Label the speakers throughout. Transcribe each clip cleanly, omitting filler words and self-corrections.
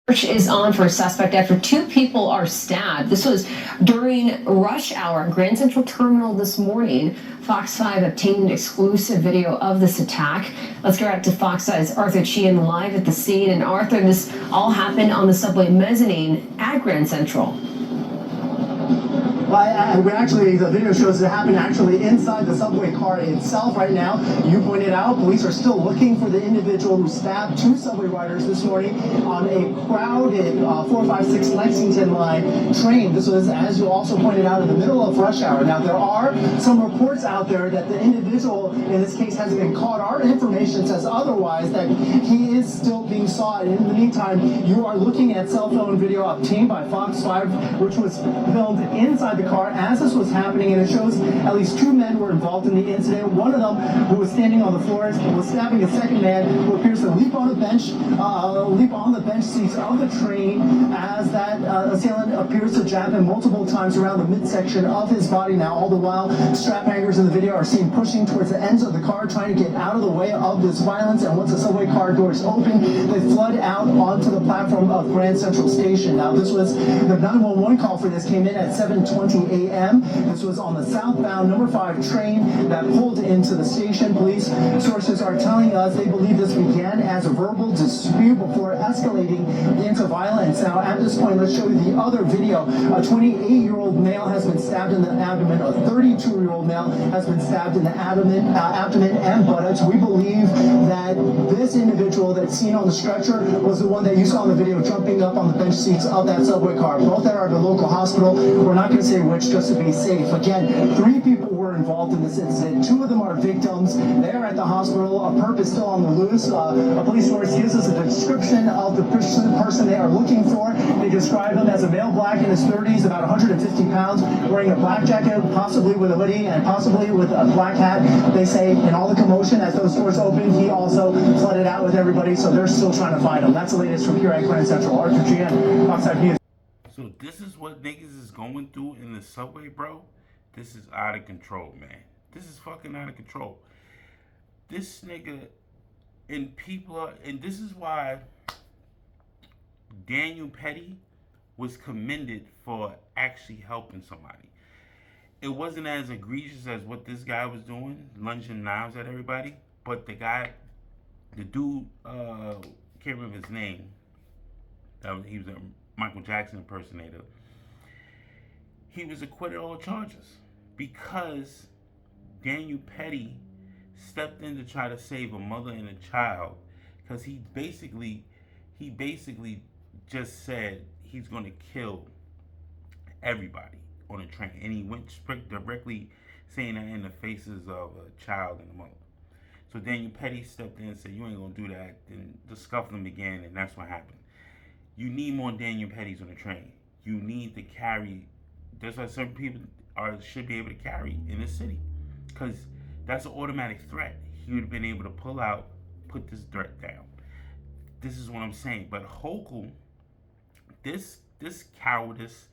Speaker 1: Search is on for a suspect after two people are stabbed. This was during rush hour at Grand Central Terminal this morning. Fox 5 obtained exclusive video of this attack. Let's go out to Fox 5's Arthur Sheehan live at the scene. And Arthur, this all happened on the subway mezzanine at Grand Central.
Speaker 2: Well, the video shows it happened actually inside the subway car itself right now. You pointed out, police are still looking for the individual who stabbed two subway riders this morning on a crowded 456 Lexington line train. This was, as you also pointed out, in the middle of rush hour. Now, there are some reports out there that the individual in this case has been caught. Our information says otherwise, that he is still being sought. And in the meantime, you are looking at cell phone video obtained by Fox 5, which was filmed inside the car as this was happening, and it shows at least two men were involved in the incident. One of them, who was standing on the floor, was stabbing a second man who appears to leap on the bench seats of the train as that assailant appears to jab him multiple times around the midsection of his body. Now, all the while, strap hangers in the video are seen pushing towards the ends of the car, trying to get out of the way of this violence. And once the subway car doors open, they flood out onto the platform of Grand Central Station. Now, this was the 911 call for this came in at 7:20 a.m. This was on the southbound number 5 train that pulled into the station. Police sources are telling us they believe this began as a verbal dispute before escalating into violence. Now, at this point, let's show you the other video. A 28-year-old male has been stabbed in the abdomen. A 32-year-old male has been stabbed in the abdomen and buttocks. We believe that this individual that's seen on the stretcher was the one that you saw in the video jumping up on the bench seats of that subway car. Both are at the local hospital. We're not going to say which, just to be safe. Again, 3 people were involved in this incident. 2 of them are victims. They're at the hospital. A perp is still on the loose. A police source gives us a description of the person they are looking for. They describe him as a male black in his 30s, about 150 pounds, wearing a black jacket, possibly with a hoodie and possibly with a black hat. They say in all the commotion as those doors opened, he also flooded out with everybody, so they're still trying to find him. That's the latest from here at Grand Central. Arthur Sheehan, Fox 5 News.
Speaker 3: So this is what niggas is going through in the subway, bro. This is out of control, man. This is fucking out of control. This nigga and this is why Daniel Petty was commended for actually helping somebody. It wasn't as egregious as what this guy was doing, lunging knives at everybody, but the dude, can't remember his name. He was a Michael Jackson impersonator. He was acquitted of all charges because Daniel Petty stepped in to try to save a mother and a child, because he basically just said he's going to kill everybody on a train, and he went directly saying that in the faces of a child and a mother. So Daniel Petty stepped in and said, "You ain't gonna do that." And the scuffling began, and that's what happened. You need more Daniel Pettys on the train. You need to carry. That's why certain people should be able to carry in the city, because that's an automatic threat. He would have been able to pull out, put this threat down. This is what I'm saying. But Hochul, this cowardice,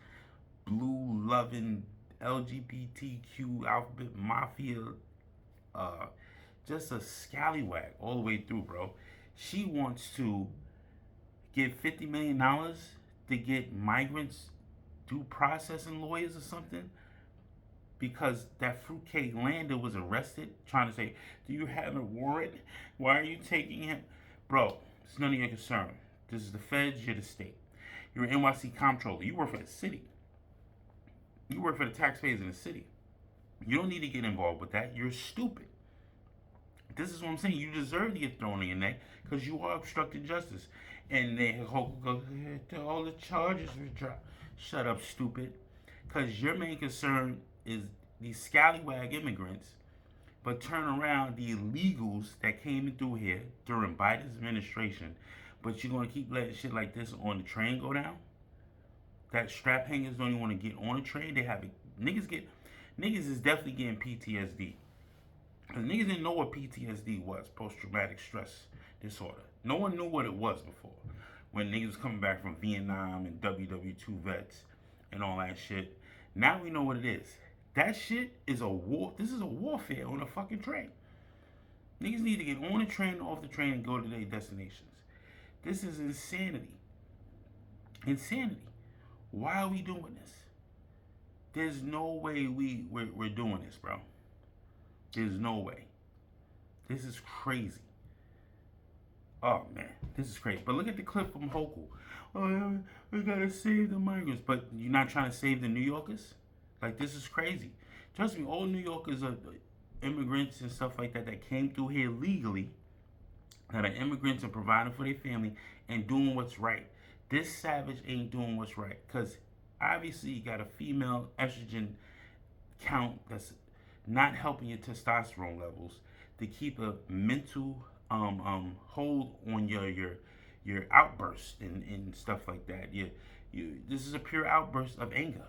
Speaker 3: blue loving LGBTQ alphabet mafia, just a scallywag all the way through, bro. She wants to give $50 million to get migrants due processing lawyers or something, because that fruitcake Lander was arrested trying to say, "Do you have a warrant? Why are you taking him?" Bro, it's none of your concern. This is the feds, you're the state. You're an NYC comptroller. You work for the city. You work for the taxpayers in the city. You don't need to get involved with that. You're stupid. This is what I'm saying. You deserve to get thrown in your neck because you are obstructing justice. And they hope all the charges were dropped. Shut up, stupid. Because your main concern is these scallywag immigrants, but turn around the illegals that came through here during Biden's administration. But you're going to keep letting shit like this on the train go down? That strap hangers don't even want to get on the train. They have it. Niggas is definitely getting PTSD. Because niggas didn't know what PTSD was, post-traumatic stress disorder. No one knew what it was before. When niggas was coming back from Vietnam and WW2 vets and all that shit. Now we know what it is. That shit is a war. This is a warfare on a fucking train. Niggas need to get on the train, off the train, and go to their destinations. This is insanity. Insanity. Why are we doing this? There's no way we're doing this, bro. There's no way. This is crazy. Oh man, this is crazy. But look at the clip from Hochul. Oh, we gotta save the migrants, but you're not trying to save the New Yorkers. Like, this is crazy. Trust me, all New Yorkers are immigrants and stuff like that that came through here legally, that are immigrants and providing for their family and doing what's right. This savage ain't doing what's right, because obviously you got a female estrogen count that's not helping your testosterone levels to keep a mental hold on your outbursts and stuff like that. This is a pure outburst of anger.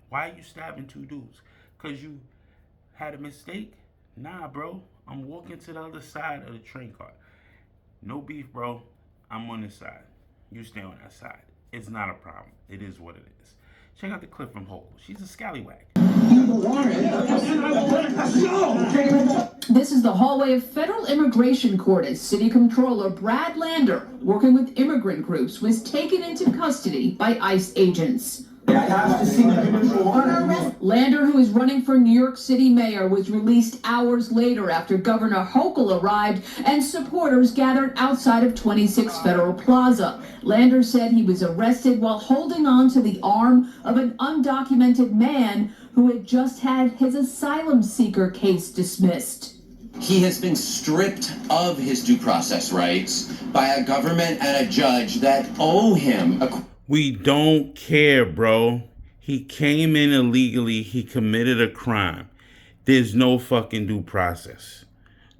Speaker 3: Why are you stabbing two dudes? Because you had a mistake? Nah, bro. I'm walking to the other side of the train car. No beef, bro. I'm on this side. You stay on that side. It's not a problem. It is what it is. Check out the clip from Hochul. She's a scallywag.
Speaker 4: This is the hallway of Federal Immigration Court as City Comptroller Brad Lander, working with immigrant groups, was taken into custody by ICE agents. Lander, who is running for New York City mayor, was released hours later after Governor Hochul arrived and supporters gathered outside of 26 Federal Plaza. Lander said he was arrested while holding on to the arm of an undocumented man who had just had his asylum seeker case dismissed.
Speaker 5: He has been stripped of his due process rights by a government and a judge that owe him a...
Speaker 3: We don't care, bro. He came in illegally. He committed a crime. There's no fucking due process.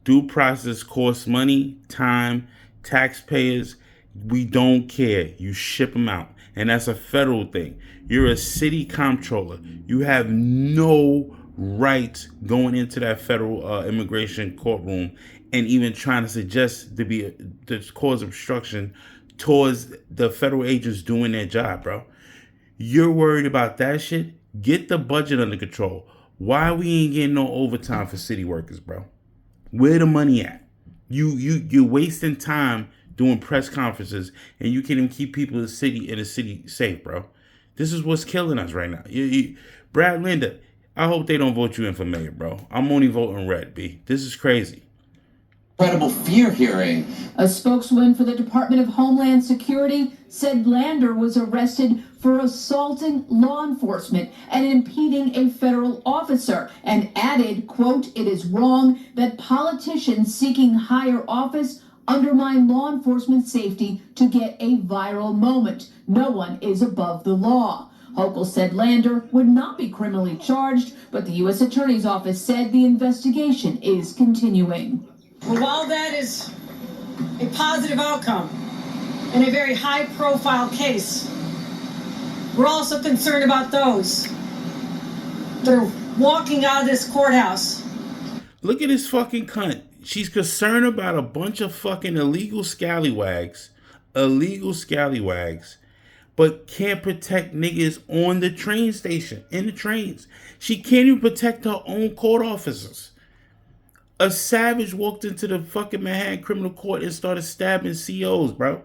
Speaker 3: Due process costs money, time, taxpayers. We don't care. You ship him out. And that's a federal thing. You're a city comptroller. You have no rights going into that federal immigration courtroom and even trying to suggest to cause obstruction towards the federal agents doing their job, bro. You're worried about that shit? Get the budget under control. Why we ain't getting no overtime for city workers, bro? Where the money at? You're wasting time doing press conferences, and you can't even keep people in the city safe, bro. This is what's killing us right now. Brad Lander, I hope they don't vote you in for mayor, bro. I'm only voting red, B. This is crazy.
Speaker 5: Incredible fear hearing.
Speaker 4: A spokeswoman for the Department of Homeland Security said Lander was arrested for assaulting law enforcement and impeding a federal officer, and added, quote, "It is wrong that politicians seeking higher office undermine law enforcement safety to get a viral moment. No one is above the law." Hochul said Lander would not be criminally charged, but the U.S. Attorney's Office said the investigation is continuing.
Speaker 6: Well, while that is a positive outcome in a very high-profile case, we're also concerned about those that are walking out of this courthouse.
Speaker 3: Look at this fucking cunt. She's concerned about a bunch of fucking illegal scallywags, but can't protect niggas on the train station, in the trains. She can't even protect her own court officers. A savage walked into the fucking Manhattan Criminal Court and started stabbing COs, bro.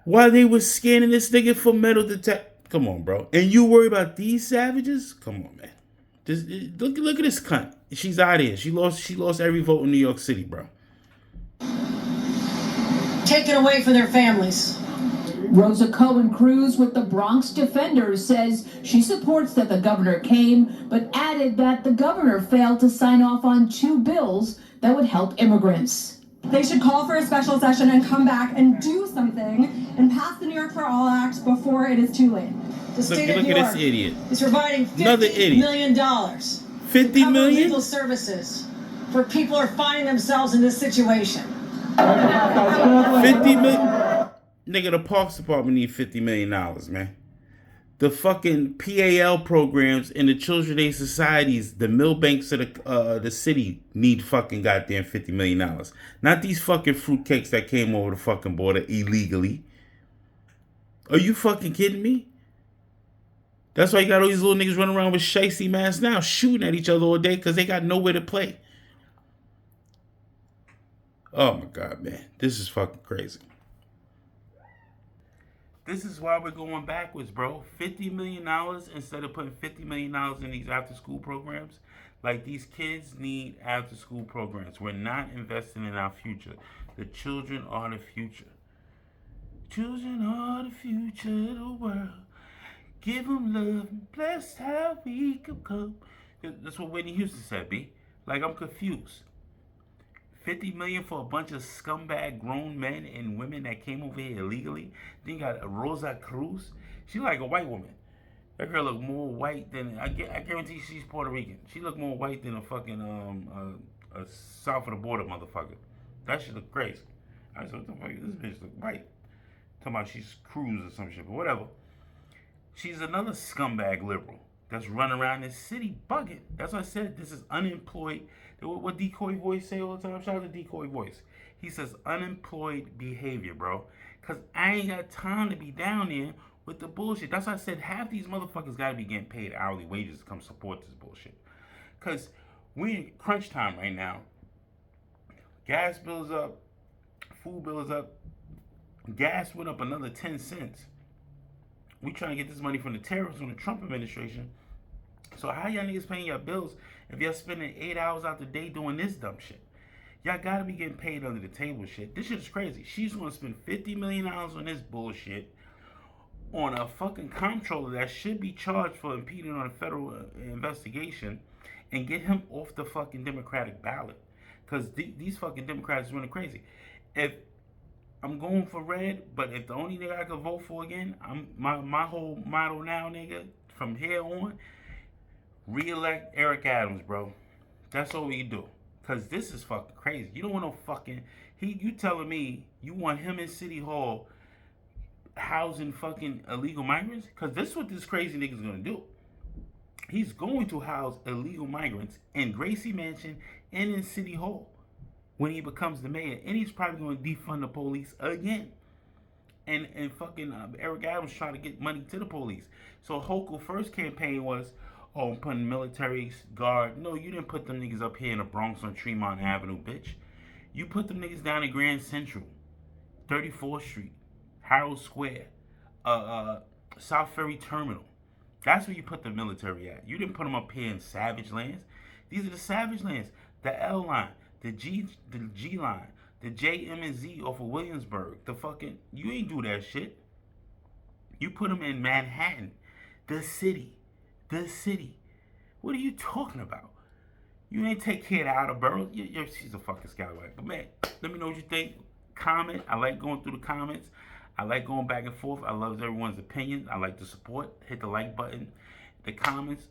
Speaker 3: While they were scanning this nigga for metal detect. Come on, bro. And you worry about these savages? Come on, man. Just look at this cunt. She's out of here. She lost every vote in New York City, bro.
Speaker 6: Taken away from their families.
Speaker 4: Rosa Cohen Cruz with the Bronx Defenders says she supports that the governor came, but added that the governor failed to sign off on 2 bills that would help immigrants.
Speaker 7: They should call for a special session and come back and do something and pass the New York for All Act before it is too late.
Speaker 6: The state of
Speaker 3: Look
Speaker 6: New
Speaker 3: at
Speaker 6: York
Speaker 3: this idiot.
Speaker 6: is providing
Speaker 3: Another
Speaker 6: $50 million
Speaker 3: $50
Speaker 6: to cover
Speaker 3: million?
Speaker 6: legal services for people who are finding themselves in this situation.
Speaker 3: 50 million? Nigga, the Parks Department need $50 million, man. The fucking PAL programs and the Children's Aid Societies, the Millbanks of the city need fucking goddamn $50 million. Not these fucking fruitcakes that came over the fucking border illegally. Are you fucking kidding me? That's why you got all these little niggas running around with shiesty masks now, shooting at each other all day because they got nowhere to play. Oh my God, man. This is fucking crazy. This is why we're going backwards, bro. $50 million instead of putting $50 million in these after school programs. Like, these kids need after school programs. We're not investing in our future. The children are the future. Children are the future of the world. Give them love and bless how we can come. That's what Whitney Houston said, B. Like, I'm confused. 50 million for a bunch of scumbag grown men and women that came over here illegally. Then you got Rosa Cruz. She like a white woman. That girl look more white than I guarantee she's Puerto Rican. She look more white than a fucking a south of the border motherfucker. That shit look crazy. I said, what the fuck? This bitch look white. Talking about she's Cruz or some shit, but whatever. She's another scumbag liberal that's running around this city bugging. That's what I said. This is unemployed. What Decoy Voice say all the time? Shout out to Decoy Voice. He says unemployed behavior, bro. Because I ain't got time to be down there with the bullshit. That's why I said half these motherfuckers got to be getting paid hourly wages to come support this bullshit. Because we in crunch time right now. Gas bills up. Food bills up. Gas went up another 10 cents. We trying to get this money from the terrorists from the Trump administration. So how y'all niggas paying your bills if y'all spending 8 hours out the day doing this dumb shit? Y'all gotta be getting paid under the table shit. This shit is crazy. She's gonna spend $50 million on this bullshit on a fucking comptroller that should be charged for impeding on a federal investigation and get him off the fucking Democratic ballot. Because these fucking Democrats are running crazy. If I'm going for red, but if the only nigga I could vote for again, my whole motto now, nigga, from here on, re-elect Eric Adams, bro. That's all we do. Cause this is fucking crazy. You don't want no fucking you telling me you want him in City Hall housing fucking illegal migrants? Cause this is what this crazy nigga's gonna do. He's going to house illegal migrants in Gracie Mansion and in City Hall when he becomes the mayor, and he's probably going to defund the police again. And fucking Eric Adams trying to get money to the police. So Hochul first campaign was, oh, I'm putting military guard. No, you didn't put them niggas up here in the Bronx on Tremont Avenue, bitch. You put them niggas down in Grand Central, 34th Street, Harold Square, South Ferry Terminal. That's where you put the military at. You didn't put them up here in Savage Lands. These are the Savage Lands, the L line, the G line, the J, M, and Z off of Williamsburg. The fucking, you ain't do that shit. You put them in Manhattan, the city. What are you talking about? You ain't take care of the outer boroughs. She's a fucking scallywag. But man, let me know what you think. Comment. I like going through the comments. I like going back and forth. I love everyone's opinion. I like the support. Hit the like button. The comments.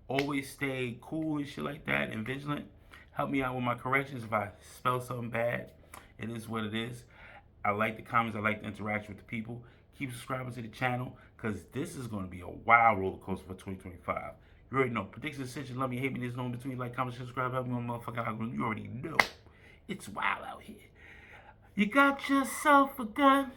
Speaker 3: Always stay cool and shit like that and vigilant. Help me out with my corrections if I spell something bad. It is what it is. I like the comments. I like the interaction with the people. Keep subscribing to the channel because this is going to be a wild roller coaster for 2025. You already know. Predictions, ascension, love me, hate me. There's no in between. Like, comment, subscribe, help me on motherfucking algorithm. You already know. It's wild out here. You got yourself a gun.